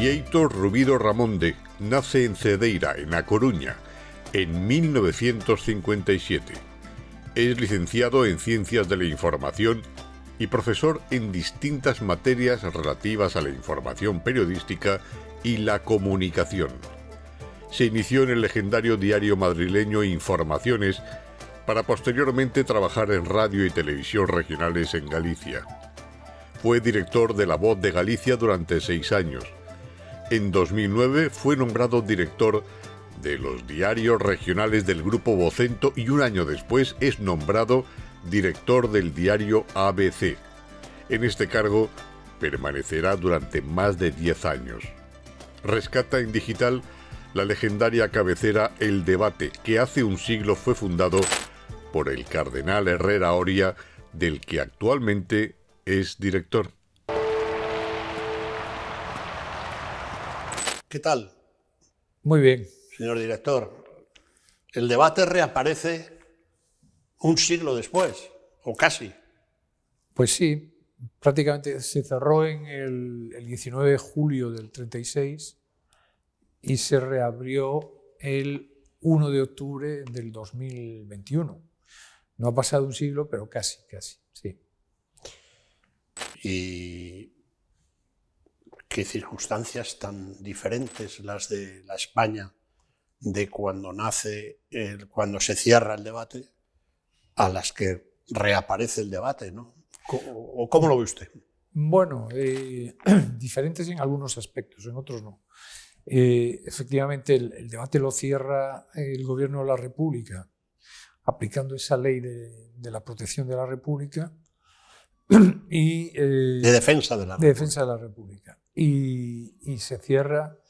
Bieito Rubido Ramonde nace en Cedeira, en A Coruña, en 1957. Es licenciado en Ciencias de la Información y profesor en distintas materias relativas a la información periodística y la comunicación. Se inició en el legendario diario madrileño Informaciones para posteriormente trabajar en radio y televisión regionales en Galicia. Fue director de La Voz de Galicia durante 6 años. En 2009 fue nombrado director de los diarios regionales del Grupo Vocento y un año después es nombrado director del diario ABC. En este cargo permanecerá durante más de 10 años. Rescata en digital la legendaria cabecera El Debate, que hace un siglo fue fundado por el cardenal Herrera Oria, del que actualmente es director. ¿Qué tal? Muy bien. Señor director, El Debate reaparece un siglo después, o casi. Pues sí, prácticamente se cerró en el 19 de julio del 36 y se reabrió el 1 de octubre del 2021. No ha pasado un siglo, pero casi, sí. Y qué circunstancias tan diferentes las de la España de cuando nace, cuando se cierra el debate, a las que reaparece el debate, ¿no? ¿O cómo lo ve usted? Bueno, diferentes en algunos aspectos, en otros no. Efectivamente, el debate lo cierra el Gobierno de la República, aplicando esa ley de la protección de la República y de defensa de la República. De defensa de la República. Y se cierra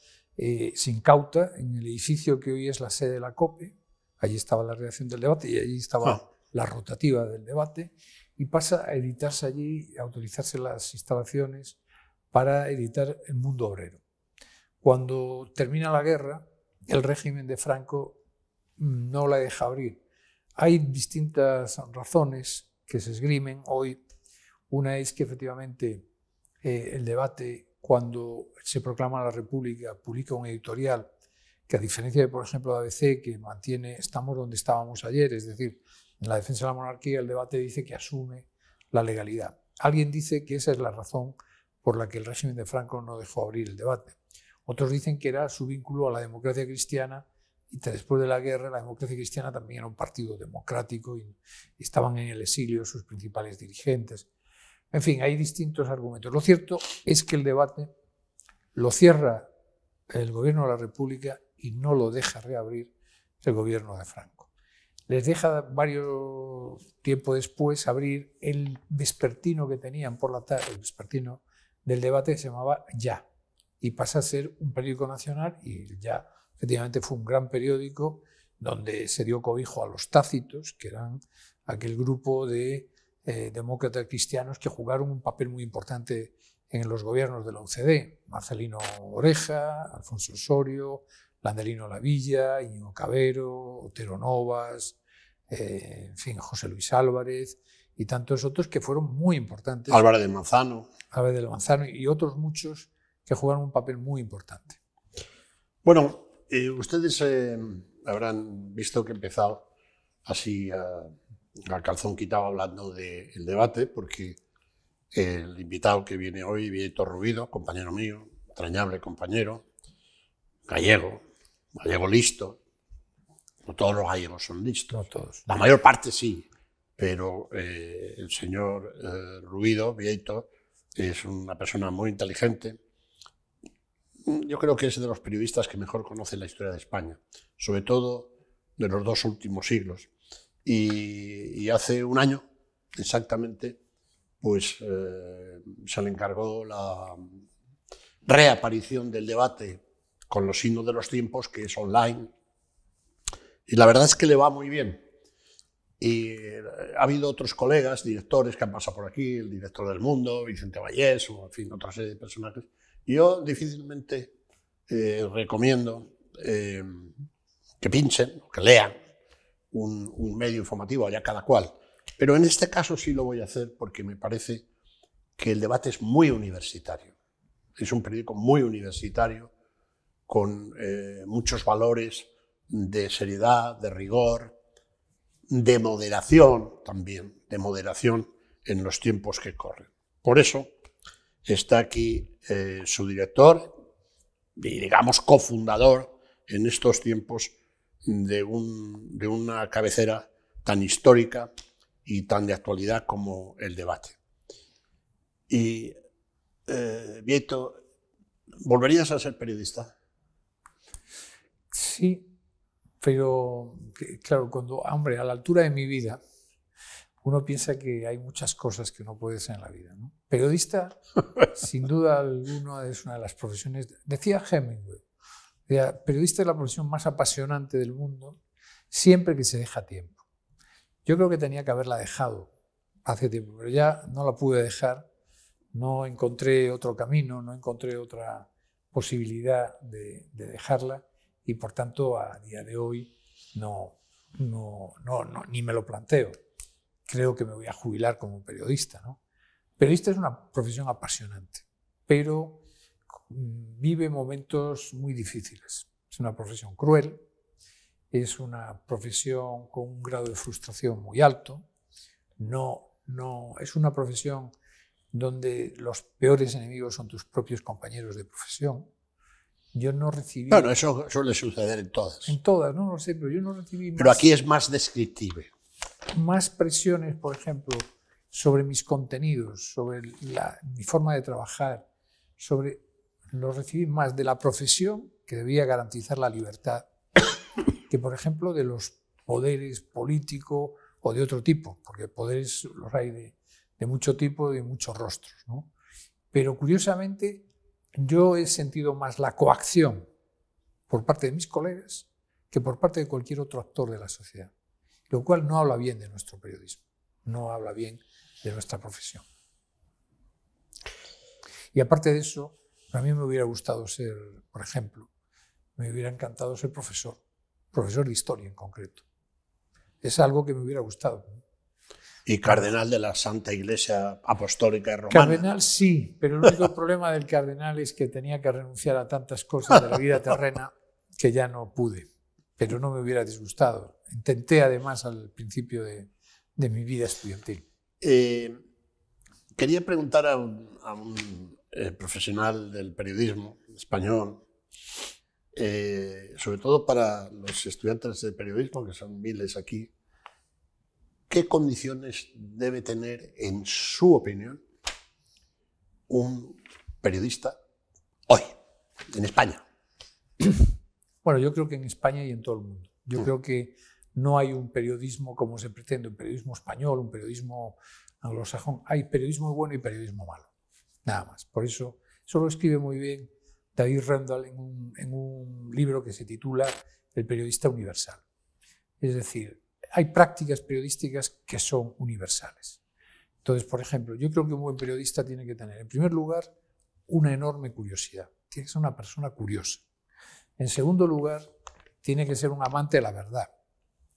sin cauta en el edificio que hoy es la sede de la COPE. Allí estaba la redacción del debate y allí estaba la rotativa del debate, y pasa a editarse allí, a utilizarse las instalaciones para editar El Mundo Obrero. Cuando termina la guerra, el régimen de Franco no la deja abrir. Hay distintas razones que se esgrimen hoy. Una es que efectivamente el debate, cuando se proclama la República, publica un editorial que, a diferencia de, por ejemplo, de ABC, que mantiene "estamos donde estábamos ayer", es decir, en la defensa de la monarquía, el debate dice que asume la legalidad. Alguien dice que esa es la razón por la que el régimen de Franco no dejó abrir el debate. Otros dicen que era su vínculo a la democracia cristiana, y después de la guerra la democracia cristiana también era un partido democrático y estaban en el exilio sus principales dirigentes. En fin, hay distintos argumentos. Lo cierto es que el debate lo cierra el Gobierno de la República y no lo deja reabrir el Gobierno de Franco. Les deja varios tiempo después abrir el vespertino que tenían por la tarde, el vespertino del debate, que se llamaba Ya, y pasa a ser un periódico nacional, y Ya efectivamente fue un gran periódico donde se dio cobijo a los tácitos, que eran aquel grupo de demócratas cristianos que jugaron un papel muy importante en los gobiernos de la UCD. Marcelino Oreja, Alfonso Osorio, Landelino Lavilla, Íñigo Cabero, Otero Novas, en fin, José Luis Álvarez y tantos otros que fueron muy importantes. Álvarez de Manzano. Álvarez de Manzano y otros muchos que jugaron un papel muy importante. Bueno, ustedes habrán visto que he empezado así a calzón quitado hablando del debate, porque el invitado que viene hoy, Bieito Rubido, compañero mío, entrañable compañero, gallego listo. No todos los gallegos son listos. No todos. La mayor parte sí, pero el señor Rubido, Bieito, es una persona muy inteligente. Yo creo que es de los periodistas que mejor conoce la historia de España, sobre todo de los 2 últimos siglos. Y hace un año, exactamente, pues se le encargó la reaparición del debate con los signos de los tiempos, que es online. Y la verdad es que le va muy bien. Y ha habido otros colegas, directores que han pasado por aquí, el director del Mundo, Vicente Vallés, o en fin, otra serie de personajes. Y yo difícilmente recomiendo que pinchen, que lean un medio informativo, allá cada cual. Pero en este caso sí lo voy a hacer porque me parece que el debate es muy universitario. Es un periódico muy universitario, con muchos valores de seriedad, de rigor, de moderación también, de moderación en los tiempos que corren. Por eso está aquí su director y, digamos, cofundador en estos tiempos de una cabecera tan histórica y tan de actualidad como El Debate. Y, Bieito, ¿volverías a ser periodista? Sí, pero claro, cuando, hombre, a la altura de mi vida, uno piensa que hay muchas cosas que uno puede ser en la vida, ¿no? Periodista, sin duda alguna, es una de las profesiones. Decía Hemingway, periodista es la profesión más apasionante del mundo, siempre que se deja tiempo. Yo creo que tenía que haberla dejado hace tiempo, pero ya no la pude dejar, no encontré otro camino, no encontré otra posibilidad de dejarla y por tanto a día de hoy ni me lo planteo. Creo que me voy a jubilar como periodista, ¿no? Periodista es una profesión apasionante, pero vive momentos muy difíciles. Es una profesión cruel, es una profesión con un grado de frustración muy alto, es una profesión donde los peores enemigos son tus propios compañeros de profesión. Yo no recibí... Bueno, eso suele suceder en todas. En todas, no lo sé, pero yo no recibí Pero aquí es más descriptible. Más presiones, por ejemplo, sobre mis contenidos, sobre mi forma de trabajar, lo recibí más de la profesión, que debía garantizar la libertad, que, por ejemplo, de los poderes políticos o de otro tipo, porque poderes los hay de mucho tipo y de muchos rostros, ¿no? Pero, curiosamente, yo he sentido más la coacción por parte de mis colegas que por parte de cualquier otro actor de la sociedad, lo cual no habla bien de nuestro periodismo, no habla bien de nuestra profesión. Y aparte de eso, a mí me hubiera gustado ser, por ejemplo, me hubiera encantado ser profesor de historia en concreto. Es algo que me hubiera gustado. Y cardenal de la Santa Iglesia Apostólica Romana. Cardenal sí, pero el único problema del cardenal es que tenía que renunciar a tantas cosas de la vida terrena que ya no pude, pero no me hubiera disgustado. Intenté además al principio de mi vida estudiantil. Quería preguntar a un profesional del periodismo español, sobre todo para los estudiantes de periodismo, que son miles aquí, ¿qué condiciones debe tener, en su opinión, un periodista hoy, en España? Bueno, yo creo que en España y en todo el mundo. Yo creo que no hay un periodismo como se pretende, un periodismo español, un periodismo anglosajón. Hay periodismo bueno y periodismo malo, nada más. Por eso lo escribe muy bien David Rendall en un libro que se titula El periodista universal. Es decir, hay prácticas periodísticas que son universales. Entonces, por ejemplo, yo creo que un buen periodista tiene que tener, en primer lugar, una enorme curiosidad. Tiene que ser una persona curiosa. En segundo lugar, tiene que ser un amante de la verdad.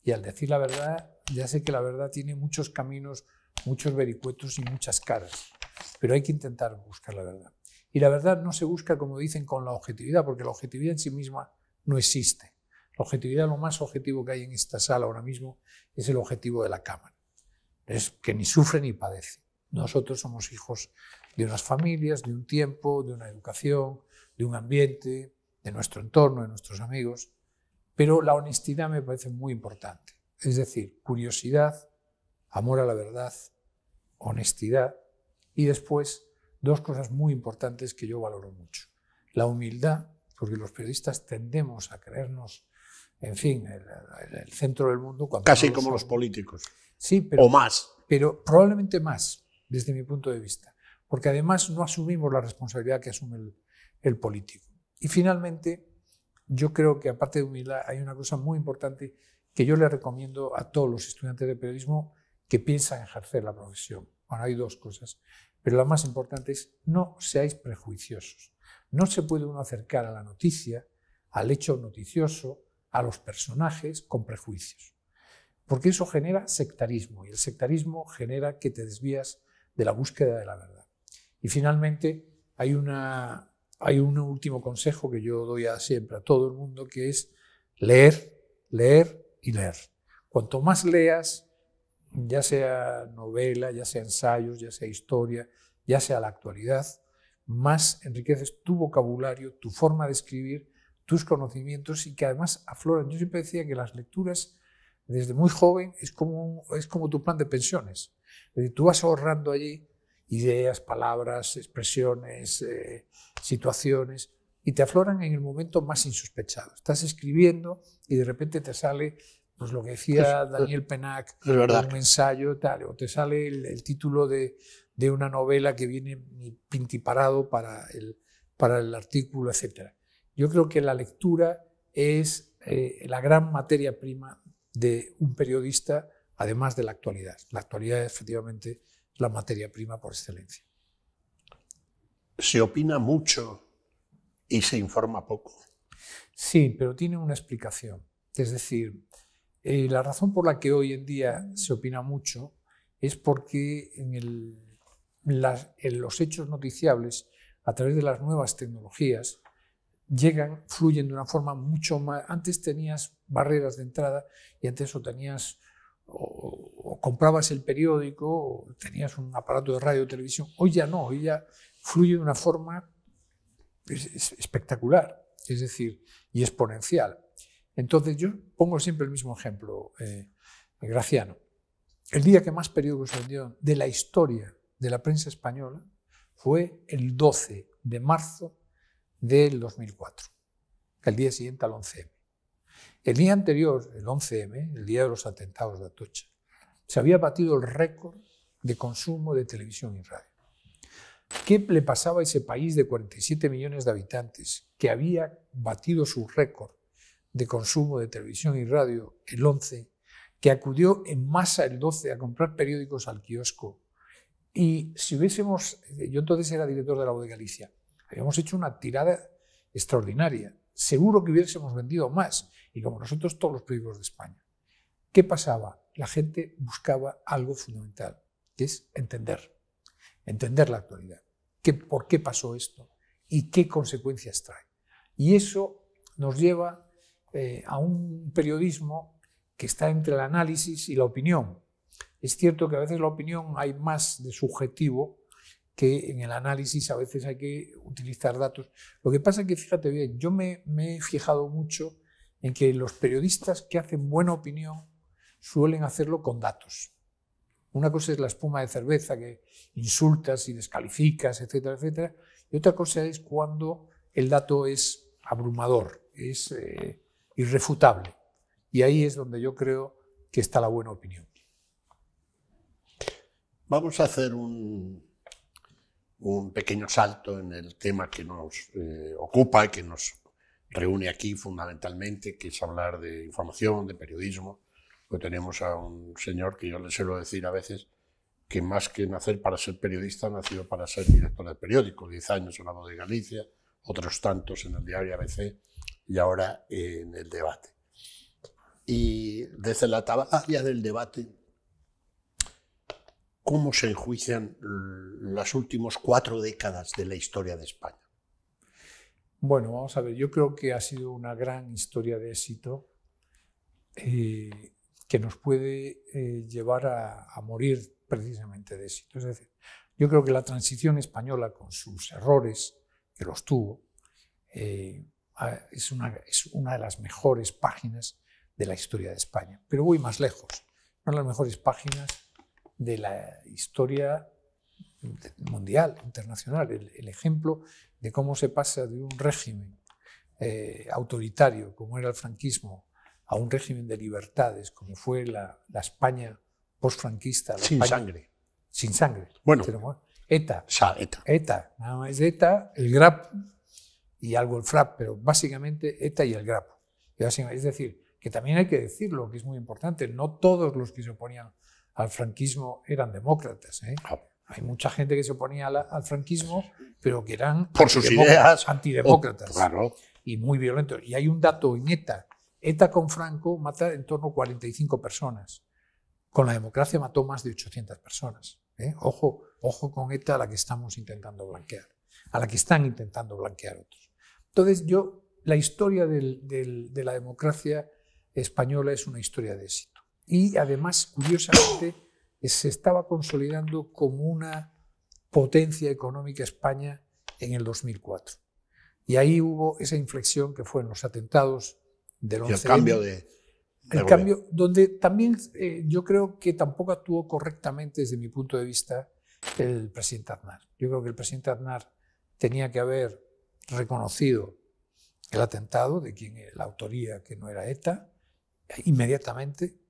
Y al decir la verdad, ya sé que la verdad tiene muchos caminos, muchos vericuetos y muchas caras. Pero hay que intentar buscar la verdad. Y la verdad no se busca, como dicen, con la objetividad, porque la objetividad en sí misma no existe. La objetividad, lo más objetivo que hay en esta sala ahora mismo, es el objetivo de la cámara. Es que ni sufre ni padece. Nosotros somos hijos de unas familias, de un tiempo, de una educación, de un ambiente, de nuestro entorno, de nuestros amigos. Pero la honestidad me parece muy importante. Es decir, curiosidad, amor a la verdad, honestidad y después dos cosas muy importantes que yo valoro mucho. La humildad, porque los periodistas tendemos a creernos, en fin, el centro del mundo. Casi no como los políticos. Sí, pero, o más. Pero probablemente más, desde mi punto de vista. Porque además no asumimos la responsabilidad que asume el político. Y finalmente, yo creo que aparte de humildad hay una cosa muy importante que yo le recomiendo a todos los estudiantes de periodismo que piensan ejercer la profesión. Bueno, hay dos cosas, pero la más importante es no seáis prejuiciosos. No se puede uno acercar a la noticia, al hecho noticioso, a los personajes con prejuicios, porque eso genera sectarismo y el sectarismo genera que te desvías de la búsqueda de la verdad. Y finalmente hay una hay un último consejo que yo doy siempre a todo el mundo, que es leer, leer y leer. Cuanto más leas, ya sea novela, ya sea ensayos, ya sea historia, ya sea la actualidad, más enriqueces tu vocabulario, tu forma de escribir, tus conocimientos, y que además afloran. Yo siempre decía que las lecturas desde muy joven es como tu plan de pensiones. Es decir, tú vas ahorrando allí ideas, palabras, expresiones, situaciones, y te afloran en el momento más insospechado. Estás escribiendo y de repente te sale, pues, lo que decía Daniel Pennac, un ensayo, tal, o te sale el título de una novela que viene pintiparado para el artículo, etc. Yo creo que la lectura es la gran materia prima de un periodista, además de la actualidad. La actualidad, efectivamente, es la materia prima por excelencia. Se opina mucho y se informa poco. Sí, pero tiene una explicación. Es decir, la razón por la que hoy en día se opina mucho es porque en los hechos noticiables, a través de las nuevas tecnologías, fluyen de una forma mucho más... Antes tenías barreras de entrada y antes o comprabas el periódico o tenías un aparato de radio o televisión. Hoy ya no, hoy ya fluye de una forma espectacular, es decir, y exponencial. Entonces yo pongo siempre el mismo ejemplo, Graciano. El día que más periódicos se vendieron de la historia de la prensa española fue el 12 de marzo del 2004, el día siguiente al 11M. El día anterior, el 11M, el día de los atentados de Atocha, se había batido el récord de consumo de televisión y radio. ¿Qué le pasaba a ese país de 47 millones de habitantes que había batido su récord de consumo de televisión y radio el 11, que acudió en masa el 12 a comprar periódicos al kiosco? Y si hubiésemos, yo entonces era director de La Voz de Galicia, habíamos hecho una tirada extraordinaria. Seguro que hubiésemos vendido más, y como nosotros todos los periódicos de España. ¿Qué pasaba? La gente buscaba algo fundamental, que es entender la actualidad. ¿Por qué pasó esto? ¿Y qué consecuencias trae? Y eso nos lleva a un periodismo que está entre el análisis y la opinión. Es cierto que a veces la opinión hay más de subjetivo que en el análisis. A veces hay que utilizar datos. Lo que pasa es que, fíjate bien, yo me he fijado mucho en que los periodistas que hacen buena opinión suelen hacerlo con datos. Una cosa es la espuma de cerveza, que insultas y descalificas, etcétera, etcétera, y otra cosa es cuando el dato es abrumador, es irrefutable. Y ahí es donde yo creo que está la buena opinión. Vamos a hacer un pequeño salto en el tema que nos ocupa y que nos reúne aquí fundamentalmente, que es hablar de información, de periodismo. Pues tenemos a un señor que yo le suelo decir a veces que más que nacer para ser periodista, nació para ser director de periódico. 10 años en La Voz de Galicia, otros tantos en el diario ABC y ahora en El Debate. Y desde la área del debate, ¿cómo se enjuician las últimas 4 décadas de la historia de España? Bueno, vamos a ver, yo creo que ha sido una gran historia de éxito que nos puede llevar a morir precisamente de éxito. Es decir, yo creo que la transición española, con sus errores, que los tuvo, es una de las mejores páginas de la historia de España. Pero voy más lejos, una de las mejores páginas de la historia mundial, internacional. El ejemplo de cómo se pasa de un régimen autoritario, como era el franquismo, a un régimen de libertades, como fue la España postfranquista. Sin sangre. Sin sangre. Bueno, ETA. ETA. Nada más ETA, el GRAP y algo el FRAP, pero básicamente ETA y el GRAP. Es decir, que también hay que decirlo, que es muy importante, no todos los que se oponían al franquismo eran demócratas. Hay mucha gente que se oponía al franquismo, pero que eran por sus ideas antidemócratas. Claro. Y muy violentos. Y hay un dato en ETA. ETA con Franco mata en torno a 45 personas. Con la democracia mató más de 800 personas. Ojo con ETA, a la que estamos intentando blanquear. a la que están intentando blanquear otros. Entonces, la historia de la democracia española es una historia de éxito. Y además, curiosamente, se estaba consolidando como una potencia económica España en el 2004. Y ahí hubo esa inflexión que fue en los atentados del 11M. Y el cambio el cambio, donde también yo creo que tampoco actuó correctamente desde mi punto de vista el presidente Aznar. Yo creo que el presidente Aznar tenía que haber reconocido el atentado, de quien la autoría, que no era ETA, inmediatamente.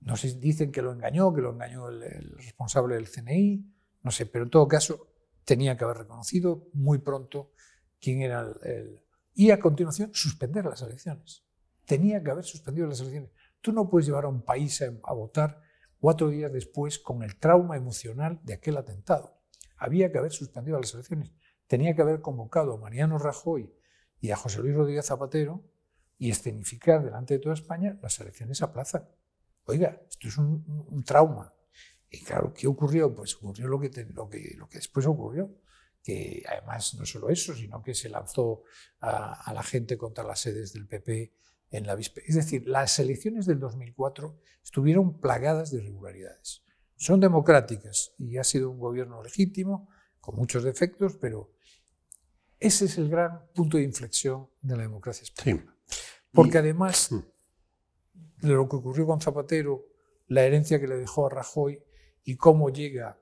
No sé, dicen que lo engañó el responsable del CNI, no sé, pero en todo caso tenía que haber reconocido muy pronto quién era y a continuación suspender las elecciones. Tenía que haber suspendido las elecciones. Tú no puedes llevar a un país a votar 4 días después con el trauma emocional de aquel atentado. Había que haber suspendido las elecciones. Tenía que haber convocado a Mariano Rajoy y a José Luis Rodríguez Zapatero y escenificar delante de toda España las elecciones a plaza. Oiga, esto es un trauma. Y claro, ¿qué ocurrió? Pues ocurrió lo que después ocurrió. Que además no solo eso, sino que se lanzó a la gente contra las sedes del PP en la víspera. Es decir, las elecciones del 2004 estuvieron plagadas de irregularidades. Son democráticas y ha sido un gobierno legítimo, con muchos defectos, pero ese es el gran punto de inflexión de la democracia española. Sí. Porque además de lo que ocurrió con Zapatero, la herencia que le dejó a Rajoy y cómo llega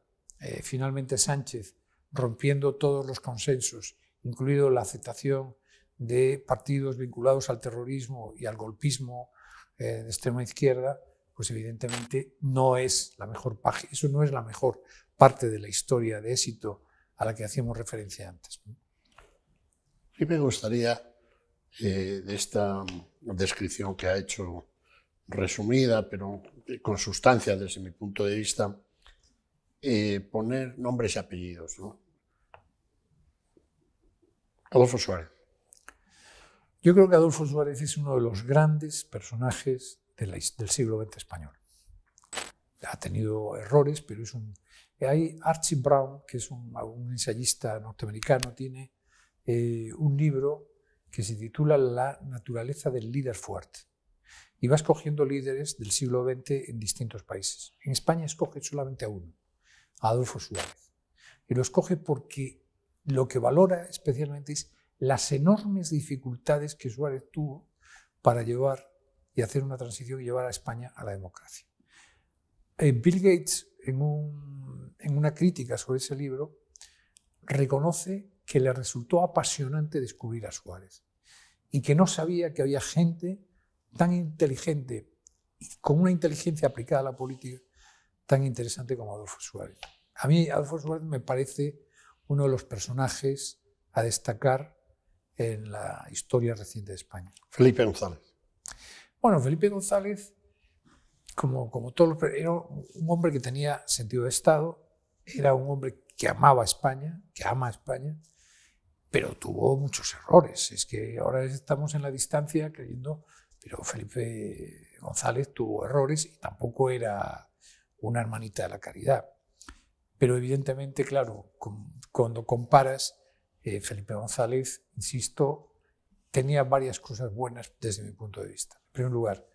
finalmente Sánchez rompiendo todos los consensos, incluido la aceptación de partidos vinculados al terrorismo y al golpismo de extrema izquierda, pues evidentemente no es la mejor página, eso no es la mejor parte de la historia de éxito a la que hacíamos referencia antes. Sí, me gustaría, de esta descripción que ha hecho resumida, pero con sustancia desde mi punto de vista, poner nombres y apellidos, ¿no? Adolfo Suárez. Yo creo que Adolfo Suárez es uno de los grandes personajes del siglo XX español. Ha tenido errores, pero es Hay Archie Brown, que es un ensayista norteamericano, tiene un libro que se titula La naturaleza del líder fuerte. Y va escogiendo líderes del siglo XX en distintos países. En España escoge solamente a uno, a Adolfo Suárez. Y lo escoge porque lo que valora especialmente es las enormes dificultades que Suárez tuvo para llevar y hacer una transición y llevar a España a la democracia. Bill Gates, en una crítica sobre ese libro, reconoce que le resultó apasionante descubrir a Suárez y que no sabía que había gente tan inteligente y con una inteligencia aplicada a la política tan interesante como Adolfo Suárez. A mí Adolfo Suárez me parece uno de los personajes a destacar en la historia reciente de España. Felipe González. Bueno, Felipe González, como todos los, era un hombre que tenía sentido de Estado, era un hombre que amaba a España, que ama a España, pero tuvo muchos errores. Es que ahora estamos en la distancia creyendo, pero Felipe González tuvo errores y tampoco era una hermanita de la caridad. Pero evidentemente, claro, cuando comparas, Felipe González, insisto, tenía varias cosas buenas desde mi punto de vista. En primer lugar,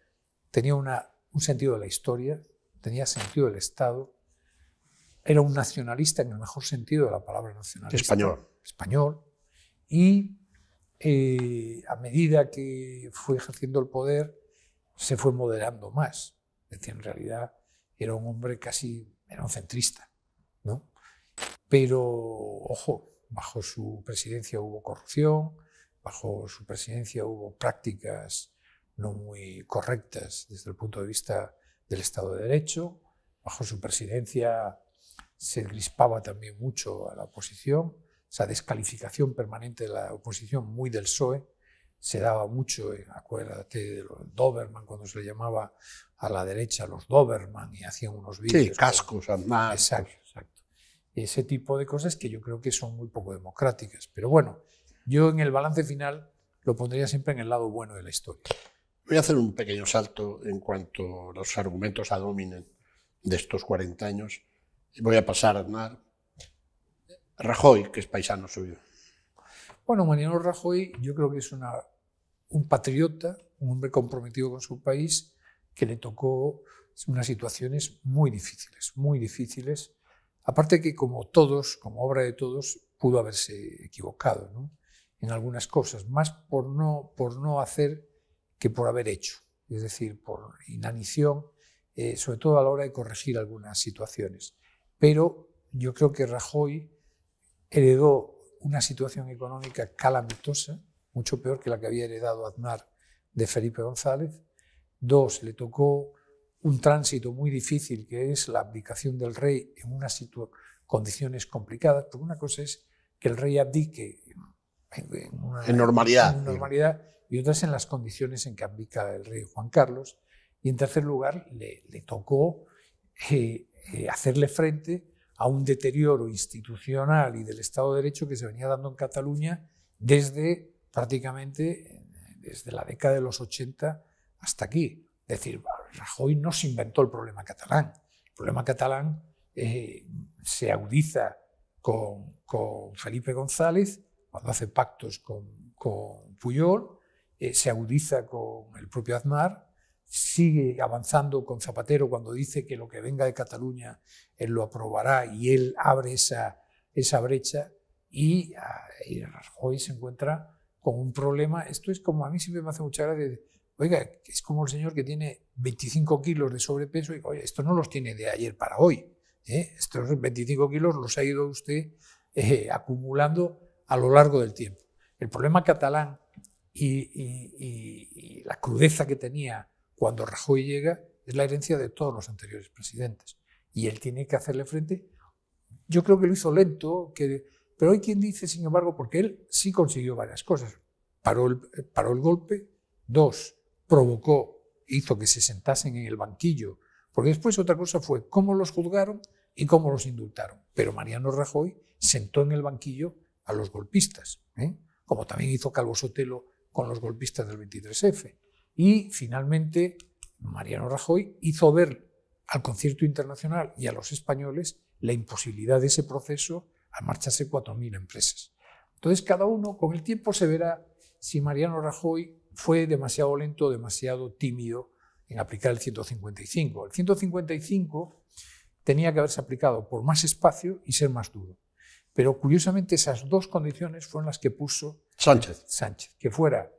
tenía un sentido de la historia, tenía sentido del Estado, era un nacionalista en el mejor sentido de la palabra nacionalista. Español. Y a medida que fue ejerciendo el poder, se fue moderando más. Es decir, en realidad era un hombre era un centrista, ¿no? Pero, ojo, bajo su presidencia hubo corrupción, bajo su presidencia hubo prácticas no muy correctas desde el punto de vista del Estado de Derecho, bajo su presidencia se crispaba también mucho a la oposición, esa descalificación permanente de la oposición, muy del PSOE, se daba mucho, acuérdate de los Doberman, cuando se le llamaba a la derecha los Doberman y hacían unos vídeos. Sí, cascos, Aznar. Exacto. Ese tipo de cosas que yo creo que son muy poco democráticas. Pero bueno, yo en el balance final lo pondría siempre en el lado bueno de la historia. Voy a hacer un pequeño salto en cuanto a los argumentos ad hominem de estos 40 años. Y voy a pasar a Aznar. Rajoy, que es paisano suyo. Bueno, Mariano Rajoy yo creo que es un patriota, un hombre comprometido con su país, que le tocó unas situaciones muy difíciles. Aparte que como todos, como obra de todos, pudo haberse equivocado, ¿no?, en algunas cosas, más por no hacer que por haber hecho, es decir, por inanición, sobre todo a la hora de corregir algunas situaciones. Pero yo creo que Rajoy heredó una situación económica calamitosa, mucho peor que la que había heredado Aznar de Felipe González. 2, le tocó un tránsito muy difícil, que es la abdicación del rey en unas condiciones complicadas, porque una cosa es que el rey abdique en normalidad, y otra es en las condiciones en que abdica el rey Juan Carlos. Y en tercer lugar, le tocó hacerle frente a un deterioro institucional y del Estado de Derecho que se venía dando en Cataluña prácticamente desde la década de los 80 hasta aquí. Es decir, Rajoy no se inventó el problema catalán. El problema catalán se agudiza con Felipe González, cuando hace pactos con Pujol, se agudiza con el propio Aznar, sigue avanzando con Zapatero cuando dice que lo que venga de Cataluña él lo aprobará, y él abre esa brecha, y Rajoy se encuentra con un problema. Esto es como, a mí siempre me hace mucha gracia, oiga, es como el señor que tiene 25 kilos de sobrepeso y, oye, esto no los tiene de ayer para hoy, estos 25 kilos los ha ido usted acumulando a lo largo del tiempo. El problema catalán y la crudeza que tenía cuando Rajoy llega es la herencia de todos los anteriores presidentes. Y él tiene que hacerle frente. Yo creo que lo hizo lento, pero hay quien dice, sin embargo, porque él sí consiguió varias cosas. Paró el golpe. 2, hizo que se sentasen en el banquillo. Porque después otra cosa fue cómo los juzgaron y cómo los indultaron. Pero Mariano Rajoy sentó en el banquillo a los golpistas, como también hizo Calvo Sotelo con los golpistas del 23F. Y finalmente Mariano Rajoy hizo ver al concierto internacional y a los españoles la imposibilidad de ese proceso al marcharse 4.000 empresas. Entonces cada uno con el tiempo se verá si Mariano Rajoy fue demasiado lento o demasiado tímido en aplicar el 155. El 155 tenía que haberse aplicado por más espacio y ser más duro. Pero curiosamente esas dos condiciones fueron las que puso Sánchez, que fuera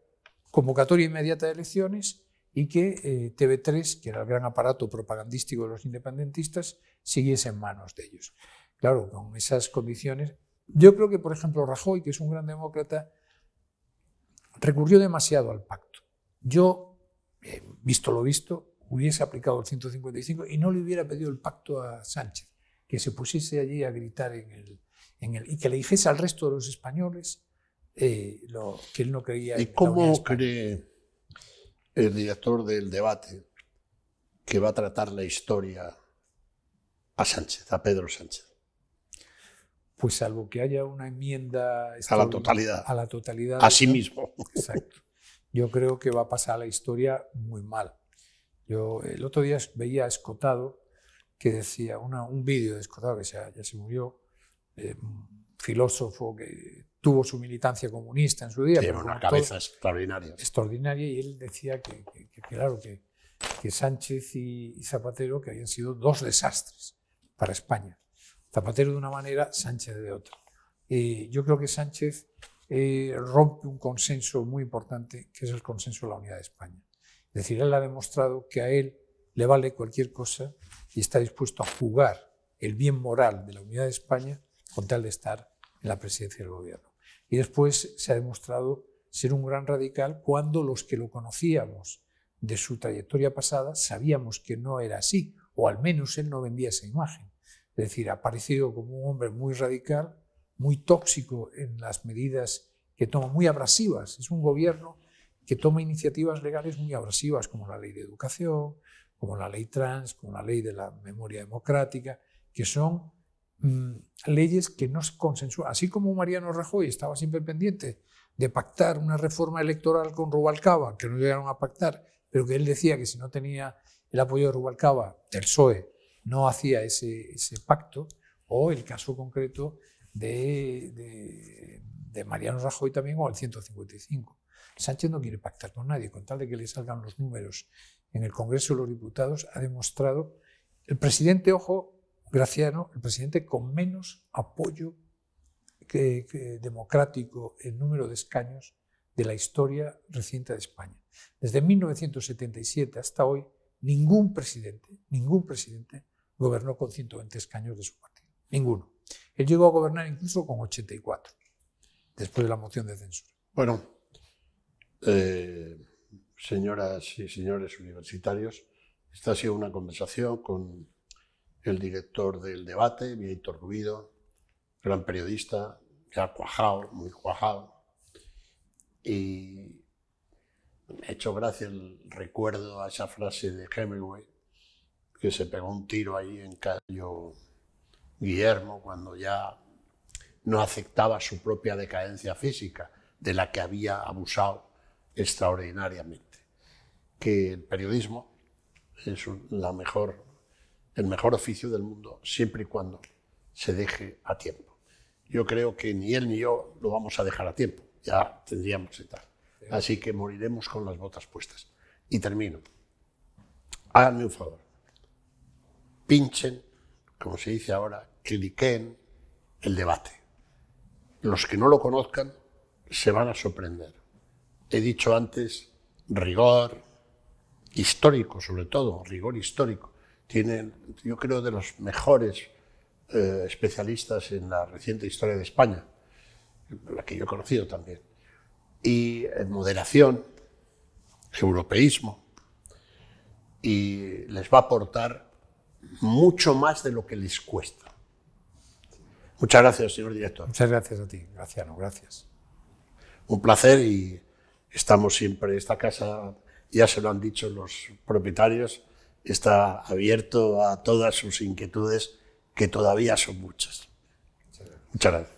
convocatoria inmediata de elecciones y que TV3, que era el gran aparato propagandístico de los independentistas, siguiese en manos de ellos. Claro, con esas condiciones, yo creo que, por ejemplo, Rajoy, que es un gran demócrata, recurrió demasiado al pacto. Yo, visto lo visto, hubiese aplicado el 155 y no le hubiera pedido el pacto a Sánchez, que se pusiese allí a gritar y que le dijese al resto de los españoles que él no creía. ¿Y cómo cree el director del Debate que va a tratar la historia a Sánchez, a Pedro Sánchez? Pues salvo que haya una enmienda a la totalidad. A la totalidad. A sí mismo. Exacto. Yo creo que va a pasar a la historia muy mal. Yo el otro día veía a Escotado, que decía, un vídeo de Escotado, que ya se murió, un filósofo que tuvo su militancia comunista en su día. Tiene una cabeza extraordinaria. Extraordinaria, y él decía que claro, que Sánchez y Zapatero que habían sido dos desastres para España. Zapatero de una manera, Sánchez de otra. Yo creo que Sánchez rompe un consenso muy importante, que es el consenso de la unidad de España. Es decir, él ha demostrado que a él le vale cualquier cosa y está dispuesto a jugar el bien moral de la unidad de España con tal de estar en la presidencia del gobierno. Y después se ha demostrado ser un gran radical cuando los que lo conocíamos de su trayectoria pasada sabíamos que no era así, o al menos él no vendía esa imagen. Es decir, ha aparecido como un hombre muy radical, muy tóxico en las medidas que toma, muy abrasivas. Es un gobierno que toma iniciativas legales muy abrasivas, como la ley de educación, como la ley trans, como la ley de la memoria democrática, que son leyes que no se consensúan. Así como Mariano Rajoy estaba siempre pendiente de pactar una reforma electoral con Rubalcaba, que no llegaron a pactar, pero que él decía que si no tenía el apoyo de Rubalcaba, del PSOE, no hacía ese pacto, o el caso concreto de Mariano Rajoy también con el 155. Sánchez no quiere pactar con nadie, con tal de que le salgan los números en el Congreso de los Diputados. Ha demostrado el presidente, ojo, Graciano, el presidente con menos apoyo democrático en número de escaños de la historia reciente de España. Desde 1977 hasta hoy, ningún presidente gobernó con 120 escaños de su partido. Ninguno. Él llegó a gobernar incluso con 84, después de la moción de censura. Bueno, señoras y señores universitarios, esta ha sido una conversación con el director del debate, Víctor Ruido, gran periodista, ya cuajado, muy cuajado. Y me ha hecho gracia el recuerdo a esa frase de Hemingway, que se pegó un tiro ahí en Cayo Guillermo cuando ya no aceptaba su propia decadencia física, de la que había abusado extraordinariamente. Que el periodismo es el mejor oficio del mundo, siempre y cuando se deje a tiempo. Yo creo que ni él ni yo lo vamos a dejar a tiempo, ya tendríamos que estar. Así que moriremos con las botas puestas. Y termino. Háganme un favor. Pinchen, como se dice ahora, cliquen el debate. Los que no lo conozcan se van a sorprender. He dicho antes, rigor histórico, sobre todo, rigor histórico. Tienen, yo creo, de los mejores especialistas en la reciente historia de España, la que yo he conocido también. Y en moderación, europeísmo, y les va a aportar mucho más de lo que les cuesta. Muchas gracias, señor director. Muchas gracias a ti, Graciano, gracias. Un placer, y estamos siempre, esta casa, ya se lo han dicho los propietarios, está abierto a todas sus inquietudes, que todavía son muchas. Muchas gracias.